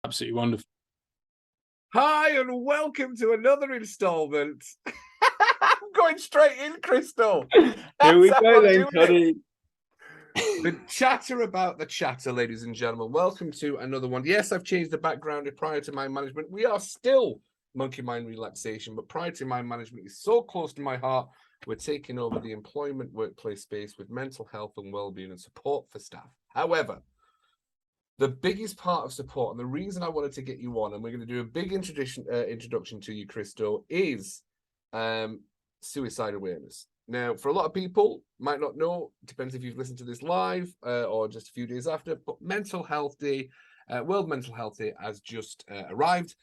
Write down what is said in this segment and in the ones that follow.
Absolutely wonderful. Hi, and welcome to another installment. I'm going straight in, Christo. Here we go then, Cuddy. The chatter about the chatter, ladies and gentlemen. Welcome to another one. Yes, I've changed the background prior to mind management. We are still monkey mind relaxation, but prior to mind management is so close to my heart. We're taking over the employment workplace space with mental health and well-being and support for staff. However, the biggest part of support, and the reason I wanted to get you on, and we're going to do a big introduction to you, Christo, is suicide awareness. Now, for a lot of people, might not know, depends if you've listened to this live or just a few days after, but Mental Health Day, World Mental Health Day has just arrived.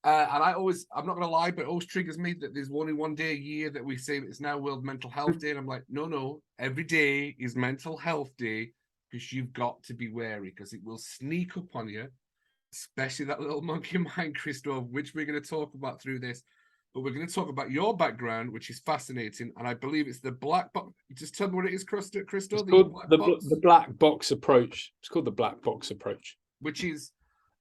And I'm not going to lie, but it always triggers me that there's only one day a year that we say that it's now World Mental Health Day. And I'm like, no, every day is Mental Health Day, because you've got to be wary, because it will sneak up on you, especially that little monkey mind, Christo, which we're going to talk about through this. But we're going to talk about your background, which is fascinating, and I believe it's the black box. Just tell me what it is, Christo. It's called the black box approach. It's called the black box approach, which is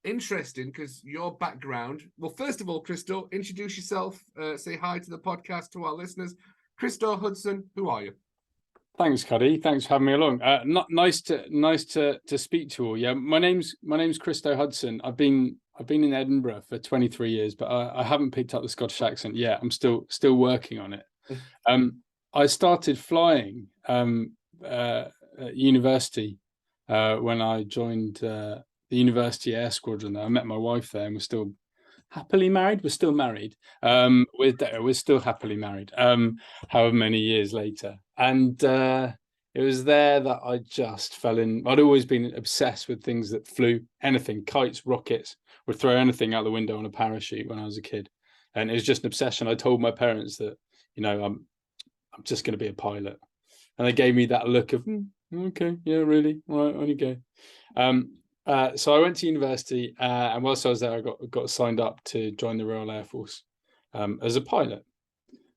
interesting because your background. Well, first of all, Christo, introduce yourself. Say hi to the podcast, to our listeners. Christo Hudson, who are you? Thanks, Cuddy. Thanks for having me along. Nice to speak to you all. Yeah, my name's Christo Hudson. I've been in Edinburgh for 23 years, but I haven't picked up the Scottish accent yet. I'm still working on it. I started flying at university when I joined the University Air Squadron. I met my wife there, and we're still happily married. We're still married. We're still happily married. However many years later, and it was there that I just fell in. I'd always been obsessed with things that flew, anything, kites, rockets. Would throw anything out the window on a parachute when I was a kid, and it was just an obsession. I told my parents that, I'm just going to be a pilot, and they gave me that look of, okay, yeah, really, right, on you go. So I went to university, and whilst I was there, I got signed up to join the Royal Air Force as a pilot.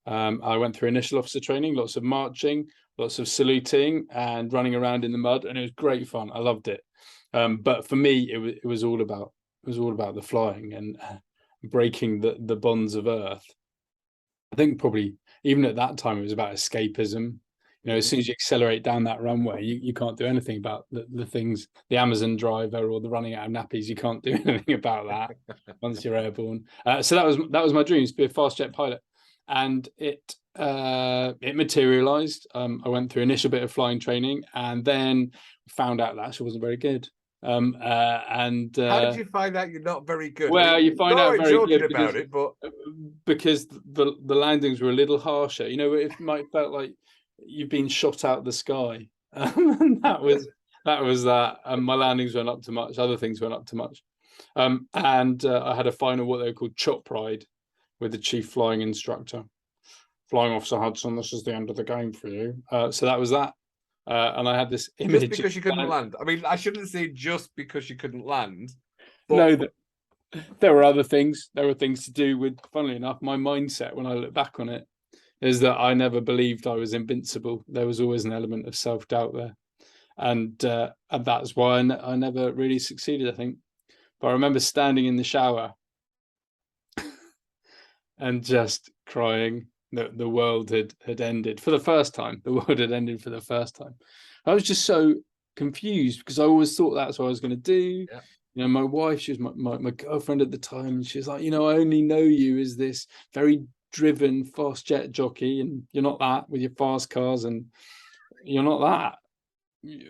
I went through initial officer training, lots of marching, lots of saluting, and running around in the mud, and it was great fun. I loved it. But for me, it was all about the flying and breaking the bonds of Earth. I think probably even at that time it was about escapism. As soon as you accelerate down that runway, you can't do anything about the things, the Amazon driver or the running out of nappies. You can't do anything about that once you're airborne. So that was my dream, to be a fast jet pilot, and it materialized. I went through initial bit of flying training, and then found out that actually wasn't very good. How did you find out you're not very good? Well, you find out very good about it, but because the landings were a little harsher. It might felt like you've been shot out of the sky. And that was that. My landings weren't up to much. Other things weren't up to much. And I had a final, what they were called, chop ride with the chief flying instructor. Flying Officer Hudson, this is the end of the game for you. So that was that. And I had this image. Just because you couldn't land. I mean, I shouldn't say just because you couldn't land. But... No, there were other things. There were things to do with, funnily enough, my mindset when I look back on it, is that I never believed I was invincible. There was always an element of self-doubt there. And that's why I never really succeeded, I think. But I remember standing in the shower and just crying that the world had ended for the first time. The world had ended for the first time. I was just so confused because I always thought that's what I was going to do. Yeah. My wife, she was my girlfriend at the time, and she was like, I only know you as this very driven fast jet jockey, and you're not that with your fast cars, and you're not that.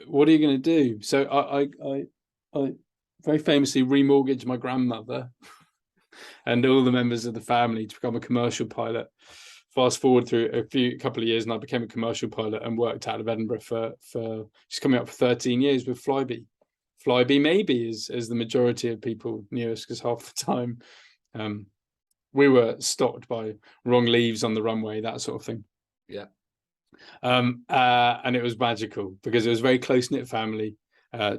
What are you going to do? So I very famously remortgaged my grandmother and all the members of the family to become a commercial pilot. Fast forward through a couple of years, and I became a commercial pilot and worked out of Edinburgh for just coming up for 13 years with Flybe. Flybe maybe as the majority of people knew us, because half the time we were stopped by wrong leaves on the runway, that sort of thing. Yeah. And it was magical because it was a very close-knit family,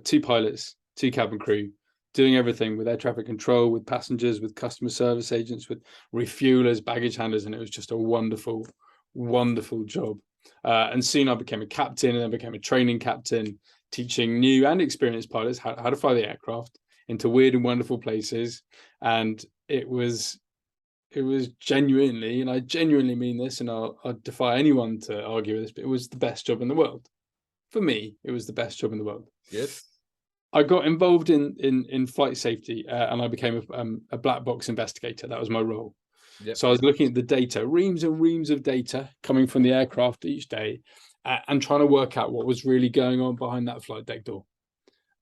2 pilots, 2 cabin crew, doing everything with air traffic control, with passengers, with customer service agents, with refuelers, baggage handlers, and it was just a wonderful, wonderful job. And soon I became a captain, and then became a training captain, teaching new and experienced pilots how to fly the aircraft into weird and wonderful places. And it was genuinely, and I genuinely mean this, and I'll defy anyone to argue with this, but it was the best job in the world. For me, it was the best job in the world. Yes. I got involved in flight safety, and I became a black box investigator. That was my role. Yep. So I was looking at the data, reams and reams of data coming from the aircraft each day, and trying to work out what was really going on behind that flight deck door.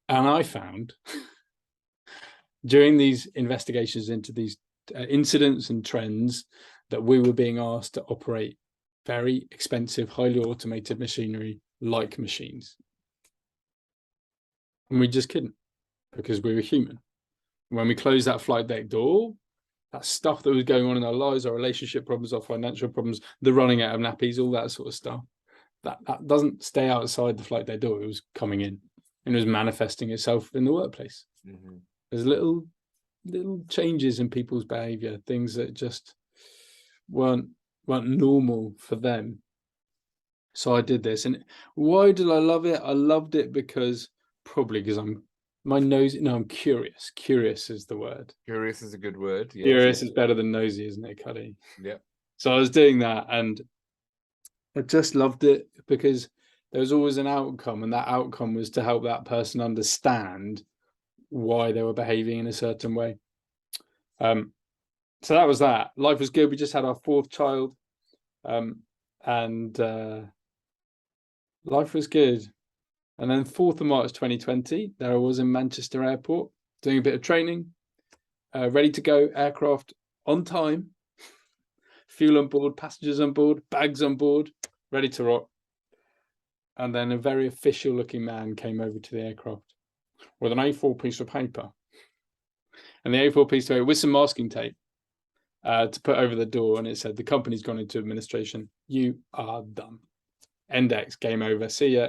And I found during these investigations into these incidents and trends that we were being asked to operate very expensive, highly automated machinery like machines. And we just couldn't, because we were human. When we closed that flight deck door, that stuff that was going on in our lives, our relationship problems, our financial problems, the running out of nappies, all that sort of stuff, that doesn't stay outside the flight deck door. It was coming in, and it was manifesting itself in the workplace. Mm-hmm. There's little changes in people's behavior, things that just weren't normal for them. So I did this. And why did I love it? I loved it because I'm curious. Curious is the word. Curious is a good word. Yes. Curious is better than nosy, isn't it, Cuddy? Yeah. So I was doing that, and I just loved it because there was always an outcome, and that outcome was to help that person understand why they were behaving in a certain way. So that was that. Life was good. We just had our fourth child, and life was good. And then 4th of March 2020, there I was in Manchester Airport doing a bit of training, ready to go, aircraft on time, fuel on board, passengers on board, bags on board, ready to rock. And then a very official looking man came over to the aircraft with an A4 piece of paper. And the A4 piece of paper with some masking tape to put over the door. And it said, the company's gone into administration. You are done. Index, game over. See ya.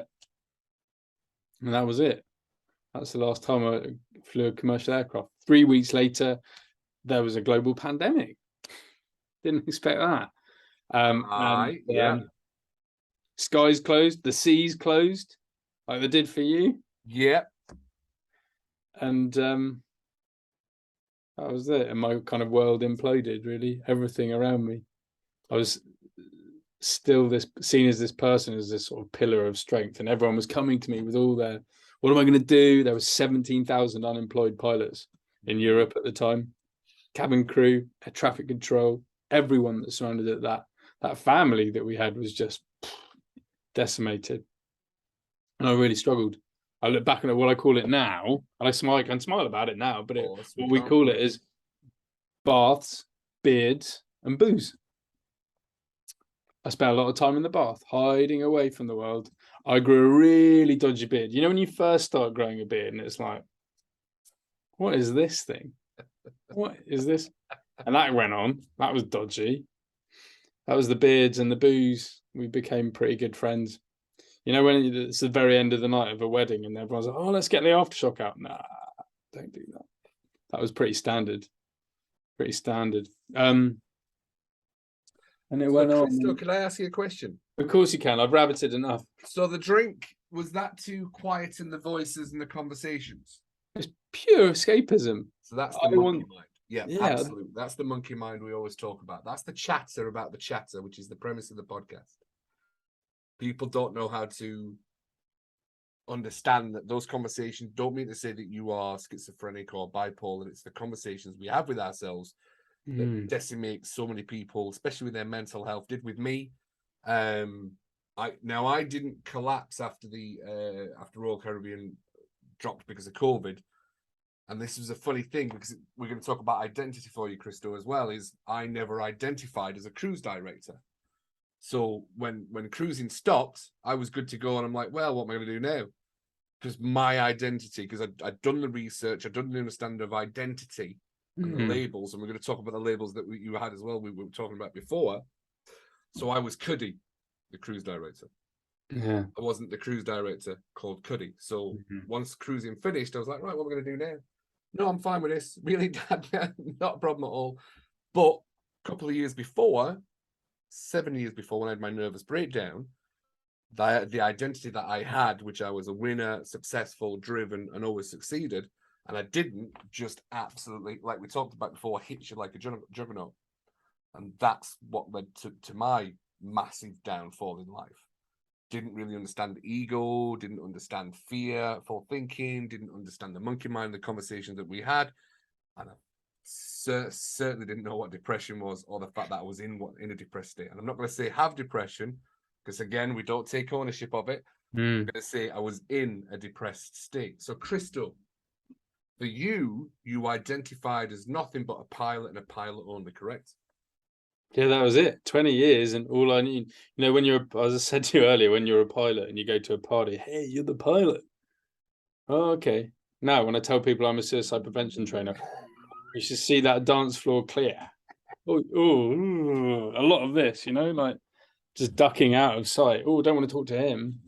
And that was it. That's the last time I flew a commercial aircraft. 3 weeks later, there was a global pandemic. Didn't expect that. Skies closed, the seas closed, like they did for you. Yeah. And that was it. And my kind of world imploded, really. Everything around me. I was still seen as this person, as this sort of pillar of strength, and everyone was coming to me with all their, what am I going to do? There was 17,000 unemployed pilots in Europe at the time, cabin crew, air traffic control, everyone that surrounded it. That family that we had was just decimated, and I really struggled. I look back at what I call it now, and I can smile about it now, but what we call it is baths, beards, and booze. I spent a lot of time in the bath, hiding away from the world. I grew a really dodgy beard. You know, when you first start growing a beard and it's like, what is this thing? What is this? And that went on. That was dodgy. That was the beards and the booze. We became pretty good friends. You know, when it's the very end of the night of a wedding and everyone's like, oh, let's get the aftershock out. Nah, don't do that. That was pretty standard. Pretty standard. And it went on. Christo, can I ask you a question? Of course you can. I've rabbited enough. So the drink, was that to quieten the voices and the conversations? It's pure escapism. So that's the monkey mind. Yeah, absolutely. That's the monkey mind we always talk about. That's the chatter about the chatter, which is the premise of the podcast. People don't know how to understand that those conversations don't mean to say that you are schizophrenic or bipolar. It's the conversations we have with ourselves that decimate so many people, especially with their mental health. Did with me. I didn't collapse after Royal Caribbean dropped because of COVID. And this was a funny thing, because we're going to talk about identity for you, Christo, as well, is I never identified as a cruise director. So when cruising stopped, I was good to go. And I'm like, well, what am I going to do now? Because my identity, because I'd done the research, I'd done the understanding of identity and the labels. And we're going to talk about the labels that you had as well, we were talking about before. So I was Cuddy, the cruise director. Yeah. I wasn't the cruise director called Cuddy. So once cruising finished, I was like, right, what am I going to do now? No, I'm fine with this. Really, not a problem at all. But a couple of years before, 7 years before, when I had my nervous breakdown, the identity that I had, which I was a winner, successful, driven, and always succeeded, And I didn't just absolutely, like we talked about before, hit you like a juggernaut. And that's what led to my massive downfall in life. Didn't really understand ego, didn't understand fear, full thinking, didn't understand the monkey mind, the conversations that we had. And I certainly didn't know what depression was, or the fact that I was in a depressed state. And I'm not going to say have depression, because again, we don't take ownership of it. I'm going to say I was in a depressed state. So Christo, for you identified as nothing but a pilot and a pilot only, correct? Yeah, that was it. 20 years, and all I need, when you're, as I said to you earlier, when you're a pilot and you go to a party, hey, you're the pilot. Oh, okay. Now, when I tell people I'm a suicide prevention trainer, you should see that dance floor clear. Oh, a lot of this, like just ducking out of sight. Oh, don't want to talk to him.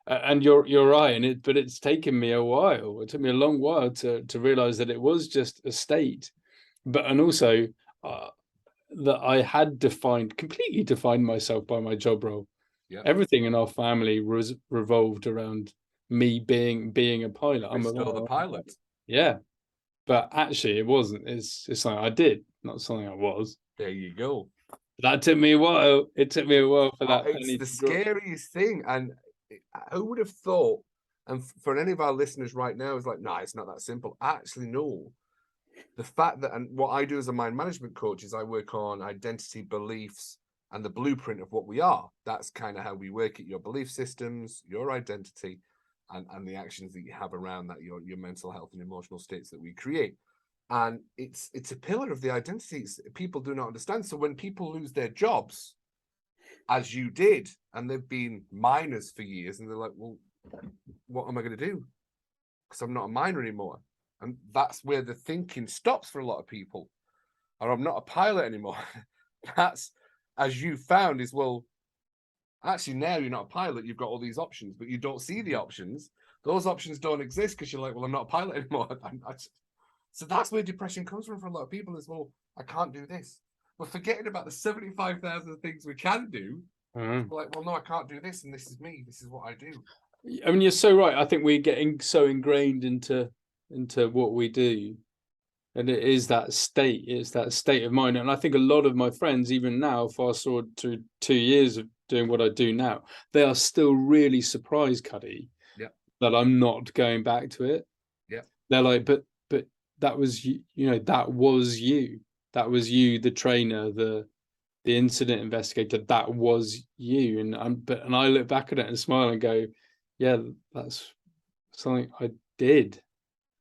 And you're right, but it's taken me a while. It took me a long while to realize that it was just a state, and also that I had completely defined myself by my job role. Yeah, everything in our family revolved around me being a pilot. I'm the pilot. Yeah, but actually, it wasn't. It's something I did, not something I was. There you go. That took me a while. It took me a while for that. It's the scariest thing, and who would have thought? And for any of our listeners right now, is like, no, it's not that simple. Actually, no. The fact that, and what I do as a mind management coach is I work on identity, beliefs, and the blueprint of what we are. That's kind of how we work at your belief systems, your identity, and the actions that you have around that, your mental health and emotional states that we create. And it's a pillar of the identity people do not understand. So when people lose their jobs, as you did, and they've been miners for years, and they're like, well, what am I going to do? Because I'm not a miner anymore. And that's where the thinking stops for a lot of people. Or I'm not a pilot anymore. That's, as you found, is, well, actually now you're not a pilot, you've got all these options, but you don't see the options. Those options don't exist because you're like, well, I'm not a pilot anymore. So that's where depression comes from for a lot of people, is, well, I can't do this. We're forgetting about the 75,000 things we can do. We're like, well, no, I can't do this, and this is me. This is what I do. I mean, you're so right. I think we're getting so ingrained into what we do, and it is that state. It's that state of mind. And I think a lot of my friends, even now, fast forward to 2 years of doing what I do now, they are still really surprised, Cuddy, that I'm not going back to it. Yeah, they're like, but that was you. That was you. That was you, the trainer, the incident investigator. That was you. And I look back at it and smile and go, yeah, that's something I did,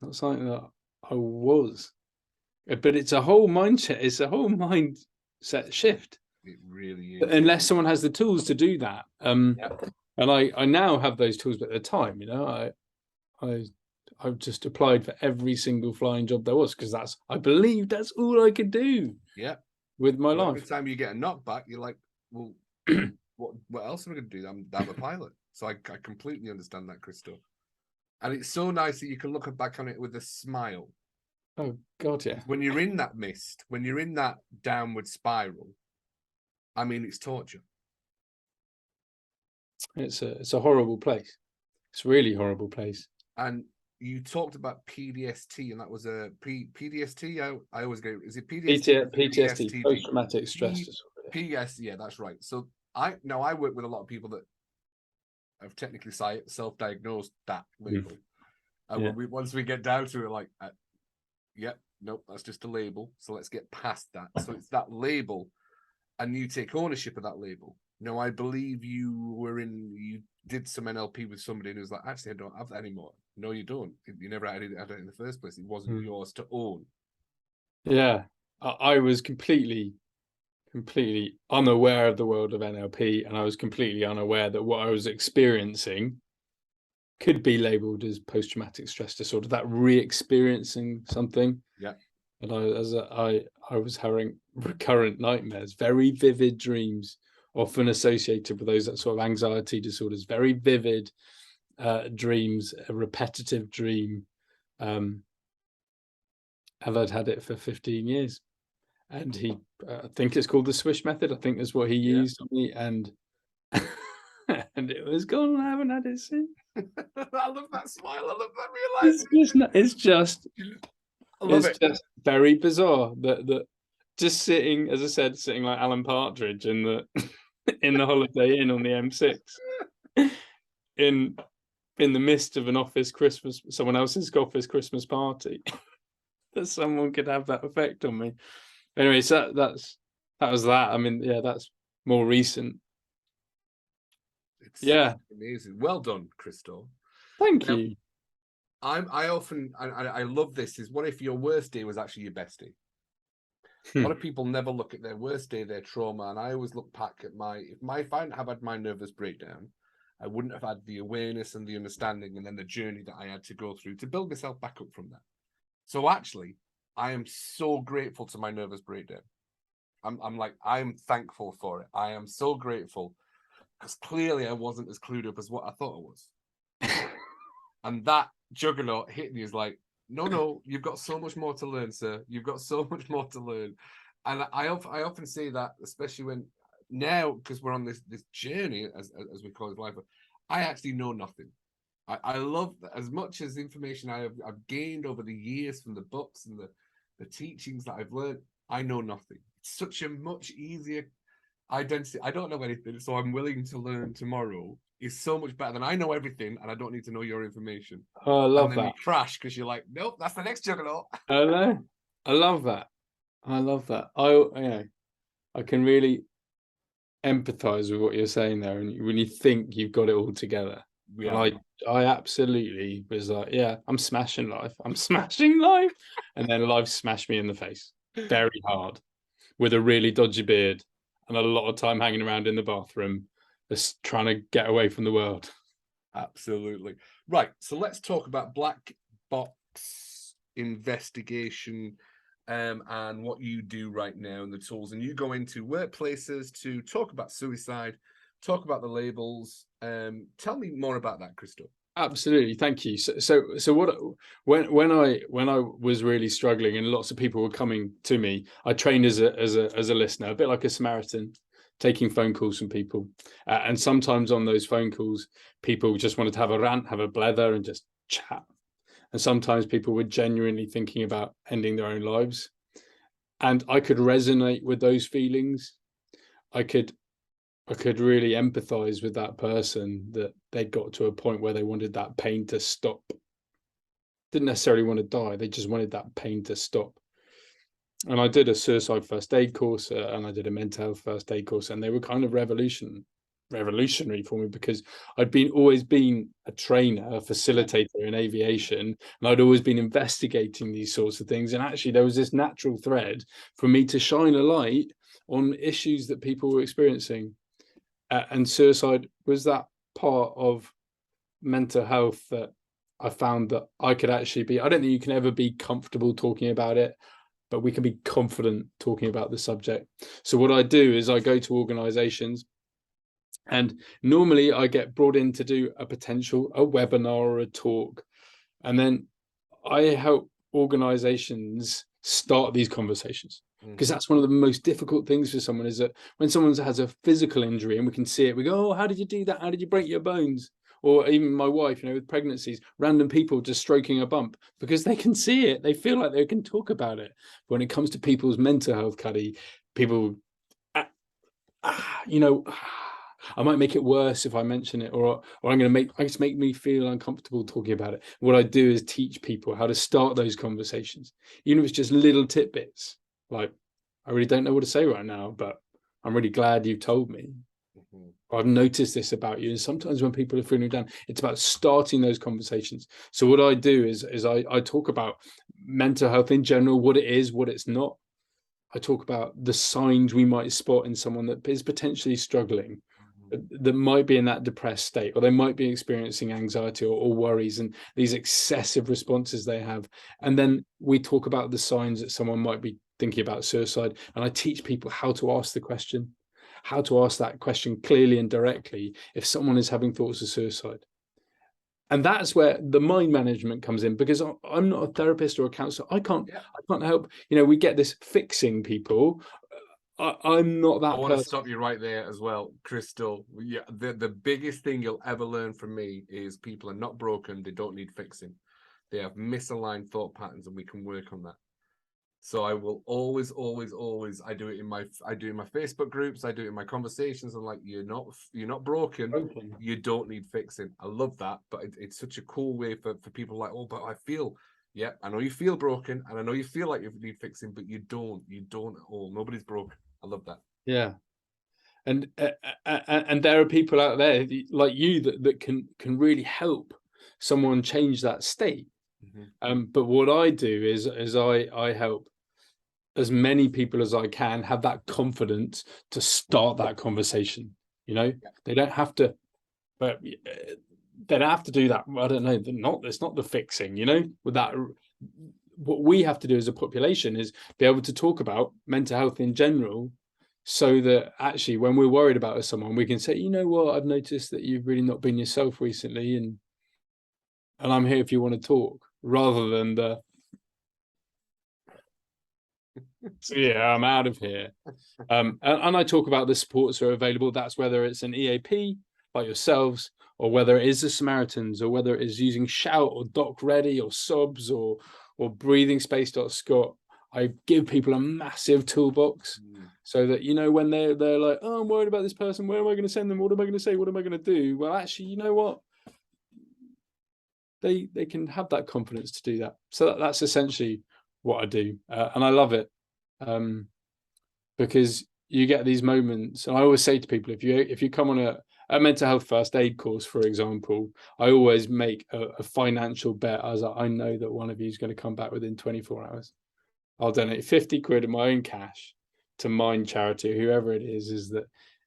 not something that I was. But it's a whole mindset. It's a whole mindset shift. It really is. Unless someone has the tools to do that. And I now have those tools, but at the time, I've just applied for every single flying job there was, because I believe that's all I could do. Yeah. With my life. Every time you get a knockback, you're like, well, what else am I going to do? I'm a pilot. So I completely understand that, Christo. And it's so nice that you can look back on it with a smile. Oh, God, yeah. When you're in that mist, when you're in that downward spiral, I mean, it's torture. It's a horrible place. It's a really horrible place. And you talked about PTSD, and that was a PTSD. I always get, is it PTSD? PTSD, post-traumatic stress disorder. Yeah, that's right. So I work with a lot of people that have technically self-diagnosed that label. And once we get down to it, like, nope, that's just a label. So let's get past that. So it's that label, and you take ownership of that label. No, I believe you did some NLP with somebody who was like, actually, I don't have that anymore. No, you don't. You never had it in the first place. It wasn't yours to own. Yeah, I was completely unaware of the world of NLP, and I was completely unaware that what I was experiencing could be labeled as post-traumatic stress disorder, that re-experiencing something. Yeah. And I was having recurrent nightmares, very vivid dreams, often associated with those sort of anxiety disorders, very vivid dreams, a repetitive dream. And I'd had it for 15 years. And I think it's called the Swish method. I think that's what he used on me. And and it was gone. I haven't had it since. I love that smile. I love that realization. It's just I love it. just very bizarre that just sitting, as I said, sitting like Alan Partridge in the in the Holiday Inn on the M6 in the midst of someone else's office Christmas party, that someone could have that effect on me. Anyway, so that was that. I mean, yeah, that's more recent. It's Yeah, amazing. Well done, Christo. thank you. I often I love this. Is what if your worst day was actually your best day? A lot of people never look at their worst day, their trauma, and I always look back at if I hadn't have had my nervous breakdown, I wouldn't have had the awareness and the understanding and then the journey that I had to go through to build myself back up from that. So actually, I am so grateful to my nervous breakdown. I'm thankful for it. I am so grateful, because clearly I wasn't as clued up as what I thought I was. And that juggernaut hit me is like, no, you've got so much more to learn, sir. You've got so much more to learn. And I often say that, especially when now, because we're on this journey, as we call it, life, I actually know nothing. I love that. As much as information I've gained over the years from the books and the teachings that I've learned, I know nothing. It's such a much easier identity. I don't know anything, so I'm willing to learn tomorrow. Is so much better than I know everything and I don't need to know your information. Oh, I love and then that. You crash because you're like, nope, that's the next juggernaut. I know. I love that. I love that. I can really empathize with what you're saying there, and when you think you've got it all together. And I absolutely was like, yeah, I'm smashing life. I'm smashing life. And then life smashed me in the face very hard with a really dodgy beard and a lot of time hanging around in the bathroom, just trying to get away from the world. Absolutely. Right. So let's talk about black box investigation and what you do right now and the tools. And you go into workplaces to talk about suicide, talk about the labels. Tell me more about that, Christo. Absolutely, thank you. So what when I was really struggling and lots of people were coming to me, I trained as a listener, a bit like a Samaritan, taking phone calls from people, and sometimes on those phone calls, people just wanted to have a rant, have a blether, and just chat. And sometimes people were genuinely thinking about ending their own lives, and I could resonate with those feelings. I could really empathize with that person, that they got to a point where they wanted that pain to stop. Didn't necessarily want to die, they just wanted that pain to stop. And I did a suicide first aid course and I did a mental health first aid course, and they were kind of revolutionary for me, because I'd always been a trainer, a facilitator in aviation, and I'd always been investigating these sorts of things. And actually there was this natural thread for me to shine a light on issues that people were experiencing. And suicide was that part of mental health that I found that I could actually be. I don't think you can ever be comfortable talking about it, but we can be confident talking about the subject. So what I do is I go to organizations, and normally I get brought in to do a webinar or a talk. And then I help organizations start these conversations, because that's one of the most difficult things for someone, is that when someone has a physical injury and we can see it, we go, oh, how did you do that? How did you break your bones? Or even my wife, with pregnancies, random people just stroking a bump, because they can see it. They feel like they can talk about it. But when it comes to people's mental health, Cuddy, people, I might make it worse if I mention it, or I'm going to make me feel uncomfortable talking about it. What I do is teach people how to start those conversations, even if it's just little tidbits. Like, I really don't know what to say right now, but I'm really glad you told me. I've noticed this about you. And sometimes when people are feeling down, it's about starting those conversations. So what I do is I talk about mental health in general, what it is, what it's not. I talk about the signs we might spot in someone that is potentially struggling, that might be in that depressed state, or they might be experiencing anxiety or worries and these excessive responses they have. And then we talk about the signs that someone might be thinking about suicide. And I teach people how to ask the question, how to ask that question clearly and directly if someone is having thoughts of suicide. And that's where the mind management comes in, because I'm not a therapist or a counselor. I can't help. We get this fixing people. I'm not that I want to person. stop you right there as well, Crystal. Yeah, the biggest thing you'll ever learn from me is people are not broken. They don't need fixing. They have misaligned thought patterns, and we can work on that. So I will always, always, always. I do it in my Facebook groups. I do it in my conversations. I'm like, you're not broken. Okay. You don't need fixing. I love that, but it's such a cool way for people like, oh, but I feel. Yeah, I know you feel broken, and I know you feel like you need fixing, but you don't. You don't at all. Nobody's broken. I love that. Yeah. And there are people out there like you that can really help someone change that state. But what I do is I help as many people as I can have that confidence to start that conversation. You know, they don't have to, but they don't have to do that. I don't know. It's not the fixing. You know, with that, what we have to do as a population is be able to talk about mental health in general, so that actually when we're worried about someone, we can say, you know what, I've noticed that you've really not been yourself recently, and I'm here if you want to talk, rather than the so yeah, I'm out of here. And I talk about the supports that are available. That's whether it's an EAP like yourselves, or whether it is the Samaritans, or whether it is using Shout or Doc Ready or Subs or Breathing Space.Scott. I give people a massive toolbox so that, you know, when they're like, oh, I'm worried about this person, where am I going to send them? What am I going to say? What am I going to do? Well, actually, you know what? They can have that confidence to do that. So that's essentially what I do, and I love it, because you get these moments. And I always say to people, if you come on a mental health first aid course, for example, I always make a financial bet, as I know that one of you is going to come back within 24 hours. I'll donate 50 quid of my own cash to Mind Charity, whoever it is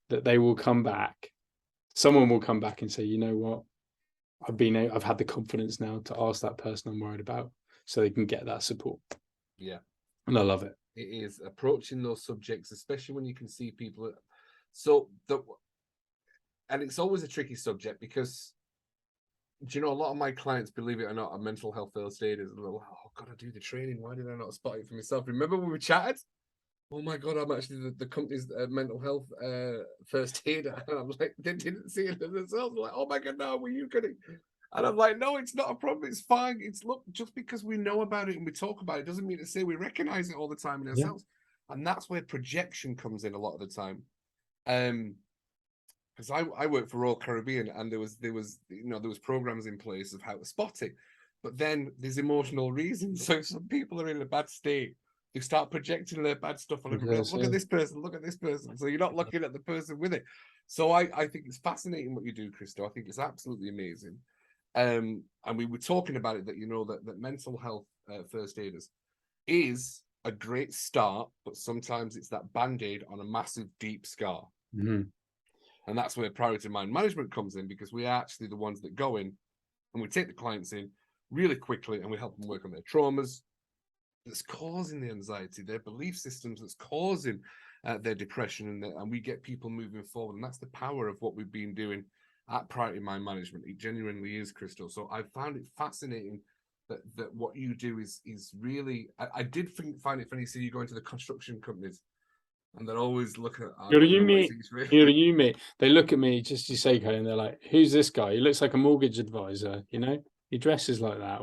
that they will come back. Someone will come back and say, you know what, I've had the confidence now to ask that person I'm worried about, so they can get that support. Yeah. And I love it. It is approaching those subjects, especially when you can see people. And it's always a tricky subject, because, do you know, a lot of my clients, believe it or not, are mental health first aiders. And they're like, oh, I've got to do the training. Why did I not spot it for myself? Remember when we chatted? Oh my God, I'm actually the company's mental health first aider. And I'm like, they didn't see it themselves. Like, oh my God, no, were you kidding? And I'm like, no, it's not a problem. It's fine. It's, look, just because we know about it and we talk about it doesn't mean to say we recognize it all the time in ourselves. Yeah. And that's where projection comes in a lot of the time. Because I work for Royal Caribbean, and there was programs in place of how to spot it. But then there's emotional reasons. So if some people are in a bad state, you start projecting their bad stuff on everybody else. Look at this person, look at this person. So you're not looking at the person with it. So I think it's fascinating what you do, Christo. I think it's absolutely amazing. And we were talking about it, that, you know, that mental health first aiders is a great start, but sometimes it's that band-aid on a massive, deep scar. Mm-hmm. And that's where priority mind management comes in, because we are actually the ones that go in and we take the clients in really quickly, and we help them work on their traumas that's causing the anxiety, their belief systems that's causing their depression, and we get people moving forward. And that's the power of what we've been doing at Priority Mind Management. It genuinely is, Crystal. So I found it fascinating that what you do is really. I did find it funny. You see, you go into the construction companies, and they're always looking at. You meet. They look at me, just you say, and they're like, "Who's this guy? He looks like a mortgage advisor. You know, he dresses like that.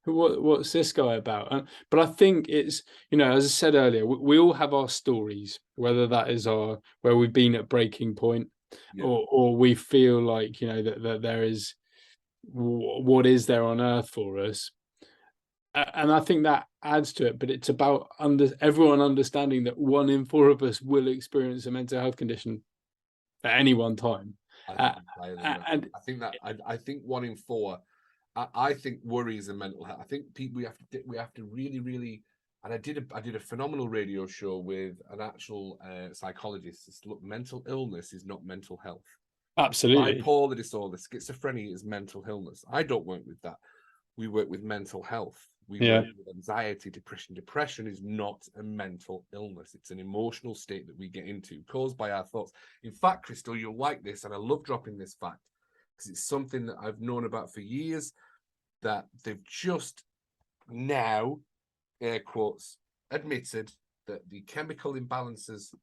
What's this guy about?" But I think it's, you know, as I said earlier, we all have our stories, whether that is where we've been at breaking point, or we feel like, you know, that there is what is there on earth for us. And I think that adds to it, but it's about everyone understanding that 1 in 4 of us will experience a mental health condition at any one time. I think 1 in 4. I think worry is a mental health. I think people we have to really, really. And I did a phenomenal radio show with an actual psychologist. Look, mental illness is not mental health. Absolutely. Bipolar disorder, schizophrenia is mental illness. I don't work with that. We work with mental health. We work with anxiety, depression. Depression is not a mental illness. It's an emotional state that we get into, caused by our thoughts. In fact, Crystal, you'll like this, and I love dropping this fact, because it's something that I've known about for years, that they've just now, air quotes, admitted that the chemical imbalances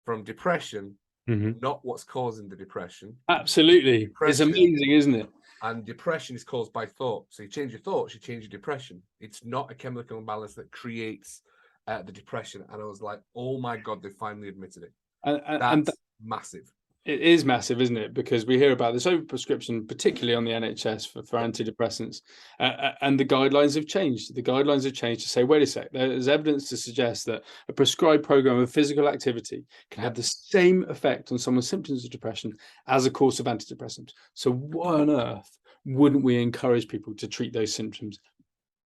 from depression, not what's causing the depression. Absolutely. It's Depression, amazing, isn't it? and depression is caused by thought. So you change your thoughts, you change your depression. It's not a chemical imbalance that creates the depression. And I was like, oh my God, they finally admitted it. And That's massive. It is massive, isn't it? Because we hear about this overprescription, particularly on the NHS for antidepressants, and the guidelines have changed. The guidelines have changed to say, wait a sec, there's evidence to suggest that a prescribed program of physical activity can have the same effect on someone's symptoms of depression as a course of antidepressants. So why on earth wouldn't we encourage people to treat those symptoms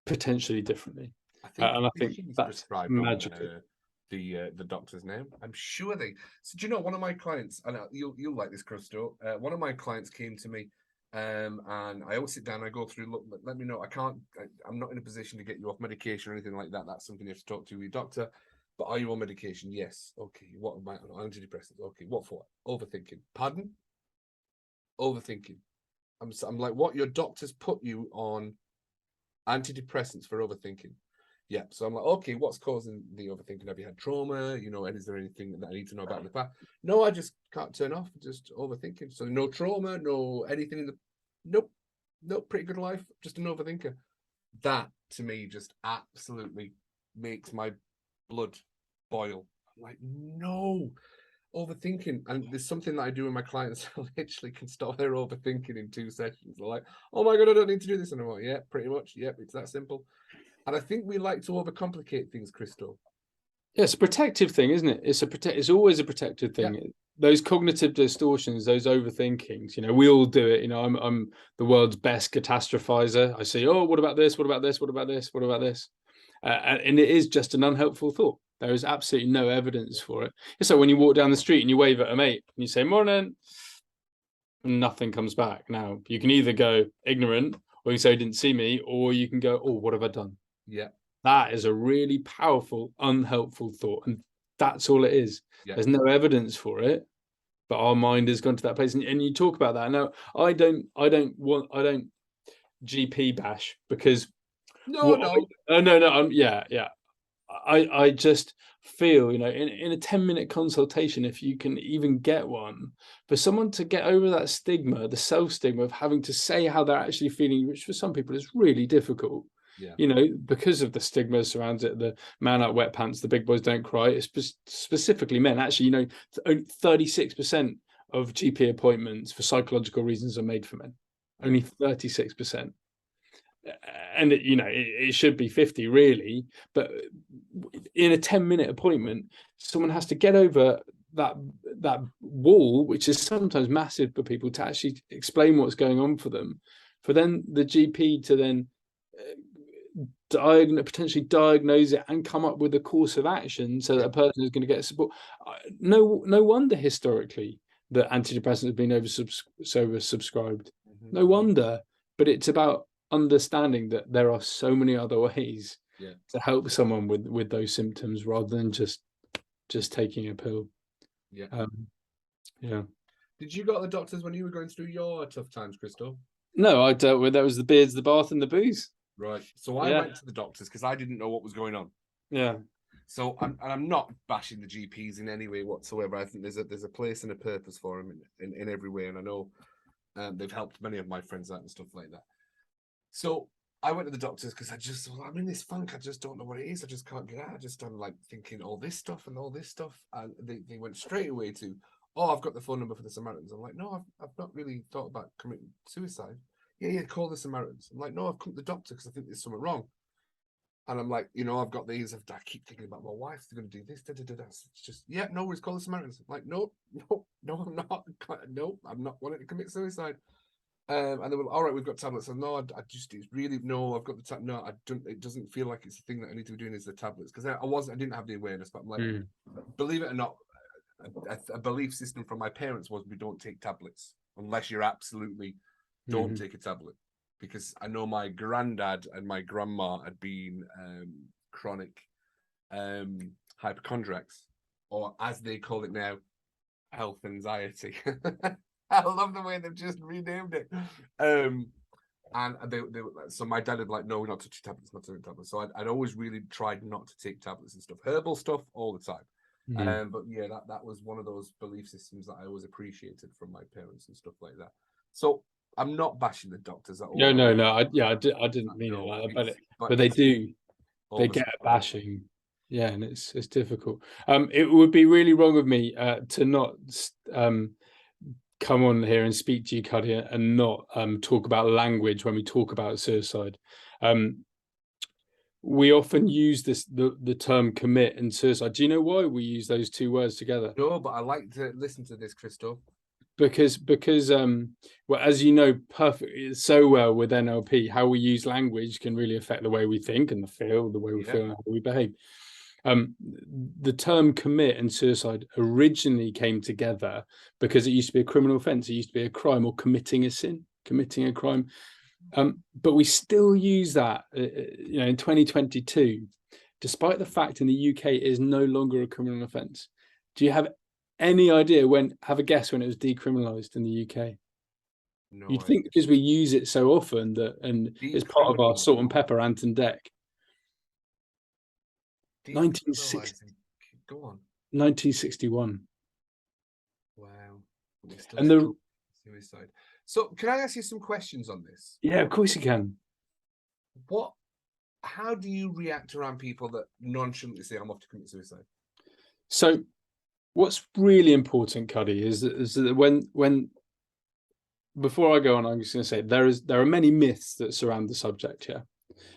potentially differently? And I think that's magical. The doctor's name. I'm sure they. So do you know, one of my clients, and you'll like this, Christo. One of my clients came to me, and I always sit down. I go through. Look, let me know. I'm not in a position to get you off medication or anything like that. That's something you have to talk to your doctor. But are you on medication? Yes. Okay. What am I on? Antidepressants. Okay. What for? Overthinking. Pardon? Overthinking. I'm like, what? Your doctor's put you on antidepressants for overthinking. Yeah, so I'm like, okay, what's causing the overthinking? Have you had trauma? You know, and is there anything that I need to know about in the past? No, I just can't turn off, just overthinking. So no trauma, no anything in the nope, pretty good life, just an overthinker. That to me just absolutely makes my blood boil. I'm like, no, overthinking. And there's something that I do with my clients. I literally can stop their overthinking in 2 sessions. They're like, oh my God, I don't need to do this anymore. Yeah, pretty much. Yep, it's that simple. And I think we like to overcomplicate things, Christo. Yeah, it's a protective thing, isn't it? It's always a protective thing. Yeah. Those cognitive distortions, those overthinkings, you know, we all do it. You know, I'm the world's best catastrophizer. I say, oh, what about this? What about this? What about this? What about this? And it is just an unhelpful thought. There is absolutely no evidence for it. It's like when you walk down the street and you wave at a mate and you say, morning, and nothing comes back. Now, you can either go ignorant or you say, didn't see me, or you can go, oh, what have I done? Yeah. That is a really powerful, unhelpful thought. And that's all it is. Yeah. There's no evidence for it, but our mind has gone to that place. And you talk about that. Now, I don't GP bash because no. I just feel, you know, in a 10-minute consultation, if you can even get one, for someone to get over that stigma, the self-stigma of having to say how they're actually feeling, which for some people is really difficult. Yeah. You know, because of the stigma surrounds it, the man out wet pants, the big boys don't cry. It's specifically men. Actually, you know, 36% of GP appointments for psychological reasons are made for men. Only 36%. And you know, it should be 50 really, but in a 10-minute appointment, someone has to get over that wall, which is sometimes massive for people, to actually explain what's going on for them, for then the GP to then potentially diagnose it and come up with a course of action so that a person is going to get support. No wonder historically that antidepressants have been oversubscribed. No wonder. But it's about understanding that there are so many other ways to help someone with those symptoms rather than just taking a pill. Did you go to the doctors when you were going through your tough times, Christo? No, I dealt with, that was the beards, the bath, and the booze. Right. So I went to the doctors because I didn't know what was going on. Yeah. So I'm not bashing the GPs in any way whatsoever. I think there's a place and a purpose for them in every way, and I know they've helped many of my friends out and stuff like that. So I went to the doctors because I'm in this funk. I just don't know what it is. I just can't get out. I'm like thinking all this stuff, and they went straight away to, oh, I've got the phone number for the Samaritans. I'm like, no, I've not really thought about committing suicide. Yeah, call the Samaritans. I'm like, no, I've come to the doctor because I think there's something wrong. And I'm like, you know, I've got these. I keep thinking about my wife. They're going to do this. It's just, no worries, call the Samaritans. I'm like, no, I'm not. No, I'm not wanting to commit suicide. And they were, all right, we've got tablets. And no, I just, it's really, no, I've got the tablet. No, I don't, it doesn't feel like it's the thing that I need to be doing is the tablets. Because I didn't have the awareness, but I'm like, believe it or not, a belief system from my parents was we don't take tablets unless you're absolutely don't take a tablet. Because I know my granddad and my grandma had been chronic hypochondriacs, or as they call it now, health anxiety. I love the way they've just renamed it. And they so my dad had like, no, we're not touching tablets, not touching tablets. So I'd always really tried not to take tablets and stuff, herbal stuff all the time. But yeah, that was one of those belief systems that I always appreciated from my parents and stuff like that. So I'm not bashing the doctors at all. No. I didn't mean it like that, but they do. They get a bashing. Yeah, and it's difficult. It would be really wrong of me to not come on here and speak to you, Cuddy, and not talk about language when we talk about suicide. We often use the term commit and suicide. Do you know why we use those two words together? No, but I like to listen to this, Christo. Because well, as you know perfectly so well with NLP, how we use language can really affect the way we think and the way we feel and how we behave. The term commit and suicide originally came together because it used to be a criminal offense. It used to be a crime, or committing a sin, committing a crime. But we still use that, in 2022, despite the fact in the UK it is no longer a criminal offense. Do you have any idea have a guess when it was decriminalized in the UK? No, You'd think because we use it so often and it's part of our salt and pepper Anton deck. 1960. Go on. 1961. Wow. And the suicide. So can I ask you some questions on this? Yeah, of course you can. How do you react around people that nonchalantly say, I'm off to commit suicide? So what's really important, Cuddy, is that when before I go on, I'm just going to say there are many myths that surround the subject here.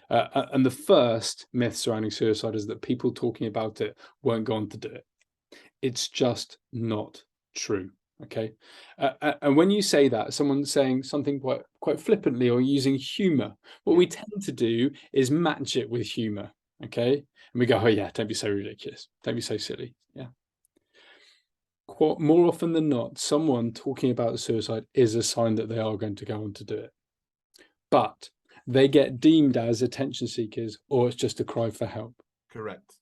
And the first myth surrounding suicide is that people talking about it won't go on to do it. It's just not true. Okay. And when you say that, someone's saying something quite flippantly or using humor, what we tend to do is match it with humor. Okay. And we go, oh yeah, don't be so ridiculous. Don't be so silly. Yeah. More often than not, someone talking about suicide is a sign that they are going to go on to do it. But they get deemed as attention seekers, or it's just a cry for help. Correct.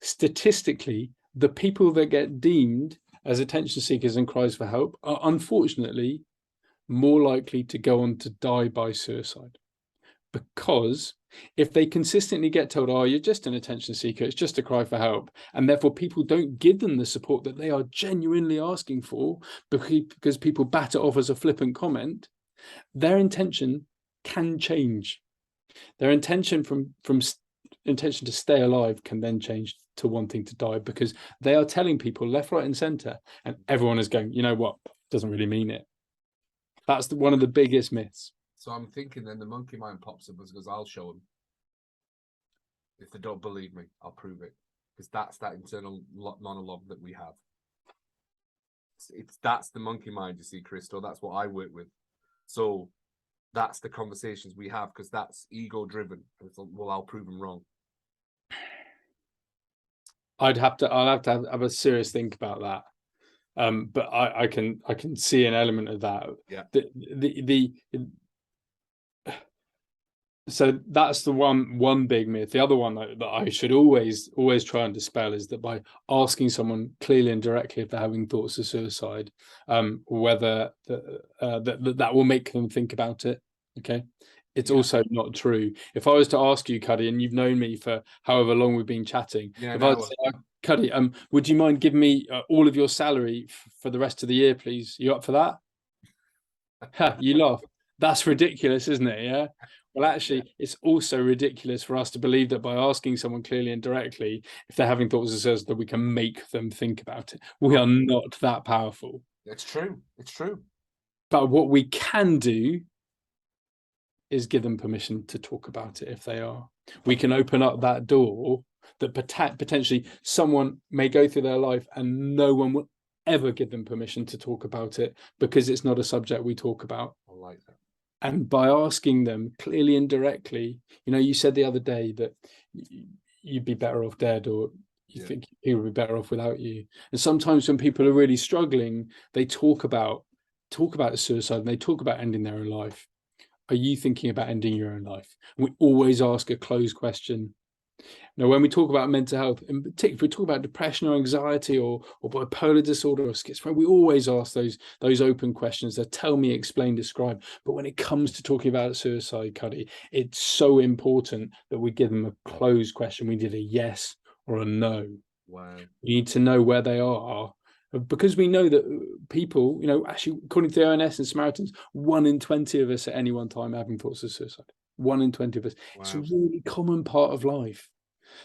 Statistically, the people that get deemed as attention seekers and cries for help are unfortunately more likely to go on to die by suicide. Because if they consistently get told, oh, you're just an attention seeker, it's just a cry for help, and therefore people don't give them the support that they are genuinely asking for because people bat it off as a flippant comment, their intention can change. Their intention from intention to stay alive can then change to wanting to die, because they are telling people left, right, and center, and everyone is going, you know what, doesn't really mean it. That's one of the biggest myths. So I'm thinking then the monkey mind pops up because I'll show them. If they don't believe me, I'll prove it, because that's that internal monologue that we have. That's the monkey mind, you see, Christo. That's what I work with. So that's the conversations we have, because that's ego driven. Well, I'll prove them wrong. I'll have to have a serious think about that. But I can see an element of that. Yeah. So that's the one big myth. The other one that I should always try and dispel is that by asking someone clearly and directly if they're having thoughts of suicide, whether that will make them think about it. Okay. It's also not true. If I was to ask you, Cuddy, and you've known me for however long we've been chatting, if I was to say, Cuddy, would you mind giving me all of your salary for the rest of the year, please? You up for that? You laugh. That's ridiculous, isn't it? Yeah. Well, actually, it's also ridiculous for us to believe that by asking someone clearly and directly if they're having thoughts of suicide, that we can make them think about it. We are not that powerful. It's true. It's true. But what we can do is give them permission to talk about it if they are. We can open up that door that potentially someone may go through their life and no one will ever give them permission to talk about it because it's not a subject we talk about. I like that. And by asking them clearly and directly, you said the other day that you'd be better off dead, or you think people would be better off without you. And sometimes when people are really struggling, they talk about suicide and they talk about ending their own life. Are you thinking about ending your own life? And we always ask a closed question. Now, when we talk about mental health, in particular, if we talk about depression or anxiety or bipolar disorder or schizophrenia, we always ask those open questions that tell me, explain, describe. But when it comes to talking about suicide, Cuddy, it's so important that we give them a closed question. We did a yes or a no. Wow. We need to know where they are, because we know that people, actually, according to the ONS and Samaritans, 1 in 20 of us at any one time having thoughts of suicide. 1 in 20 of us. Wow. It's a really common part of life.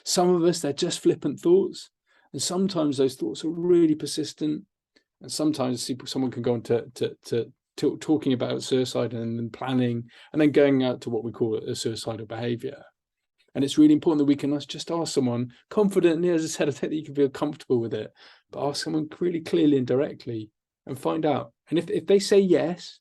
Some of us, they're just flippant thoughts, and sometimes those thoughts are really persistent. And sometimes someone can go on to talking about suicide and then planning and then going out to what we call a suicidal behavior. And it's really important that we can just ask someone confidently, as I said, I think that you can feel comfortable with it, but ask someone really clearly and directly and find out. And if they say yes,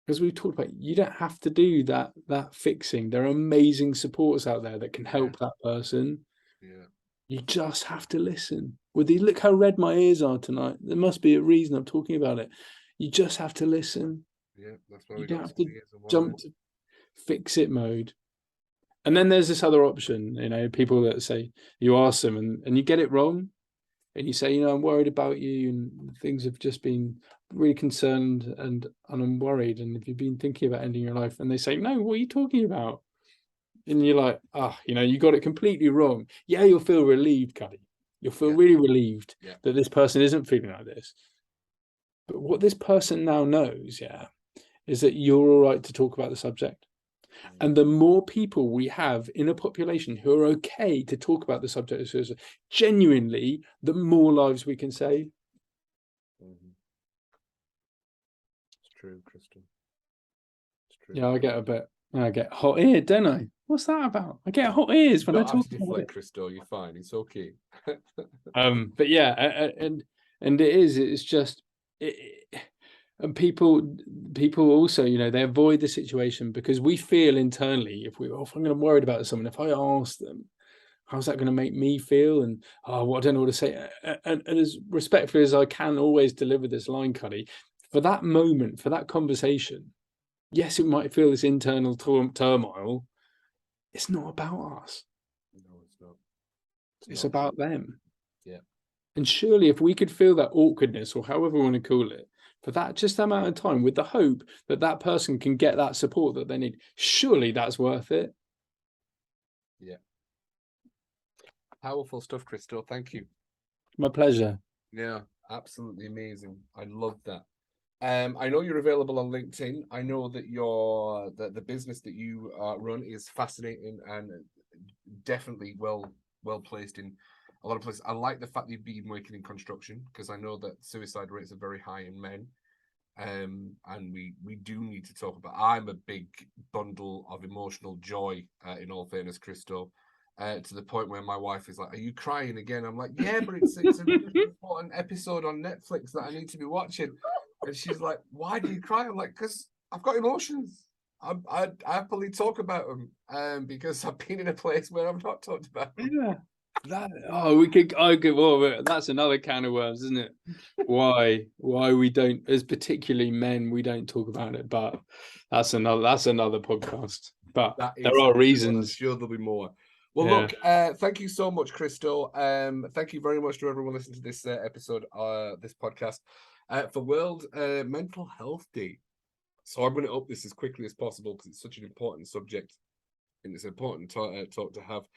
as we've talked about, you don't have to do that fixing. There are amazing supports out there that can help that person. Yeah. You just have to listen. Look how red my ears are tonight. There must be a reason I'm talking about it. You just have to listen. Yeah, that's why you we don't got have to jump to fix it mode. And then there's this other option, people that say, you ask them and you get it wrong. And you say, I'm worried about you and things have just been really concerned and I'm worried. And if you've been thinking about ending your life, and they say, no, what are you talking about? And you're like, you got it completely wrong. Yeah, you'll feel relieved, Cuddy. You'll feel really relieved that this person isn't feeling like this. But what this person now knows, is that you're all right to talk about the subject. And the more people we have in a population who are okay to talk about the subject of suicide, genuinely, the more lives we can save. It's true, Christo. It's true. Yeah, I get hot ear, don't I? What's that about? I get hot ears when I talk about it. Christo, you're fine. It's okay. But yeah, and it's just, and people also, they avoid the situation because we feel internally, if I'm going to be worried about someone, if I ask them, how's that going to make me feel? And I don't know what to say. And as respectfully as I can always deliver this line, Cuddy, for that moment, for that conversation, yes, it might feel this internal turmoil. It's not about us. No, it's not. It's about them. Yeah. And surely if we could feel that awkwardness, or however we want to call it, for that just amount of time, with the hope that that person can get that support that they need, surely that's worth it. Yeah. Powerful stuff, Christo. Thank you. My pleasure. Yeah, absolutely amazing. I love that. I know you're available on LinkedIn. I know that the business that you run is fascinating and definitely well placed in a lot of places. I like the fact that you've been working in construction, because I know that suicide rates are very high in men. And we do need to talk about. I'm a big bundle of emotional joy, in all fairness, Christo, to the point where my wife is like, "Are you crying again?" I'm like, "Yeah, but it's a really important episode on Netflix that I need to be watching." And she's like, "Why do you cry?" I'm like, "Because I've got emotions. I happily talk about them, because I've been in a place where I've not talked about them." Yeah. That's another can of worms, isn't it? Why we don't, as particularly men, we don't talk about it, but that's another podcast. But there are reasons. I'm sure there'll be more. Well, look, thank you so much, Christo. Thank you very much to everyone listening to this episode, this podcast, for World Mental Health Day. So I'm going to up this as quickly as possible because it's such an important subject and it's an important talk to have.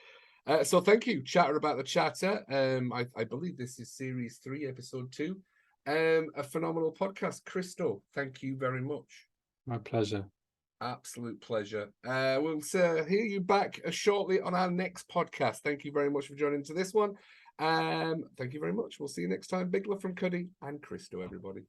So thank you, Chatter About the Chatter. I believe this is series 3, episode 2. A phenomenal podcast. Christo, thank you very much. My pleasure. Absolute pleasure. We'll hear you back shortly on our next podcast. Thank you very much for joining to this one. Thank you very much. We'll see you next time. Big love from Cuddy and Christo, everybody.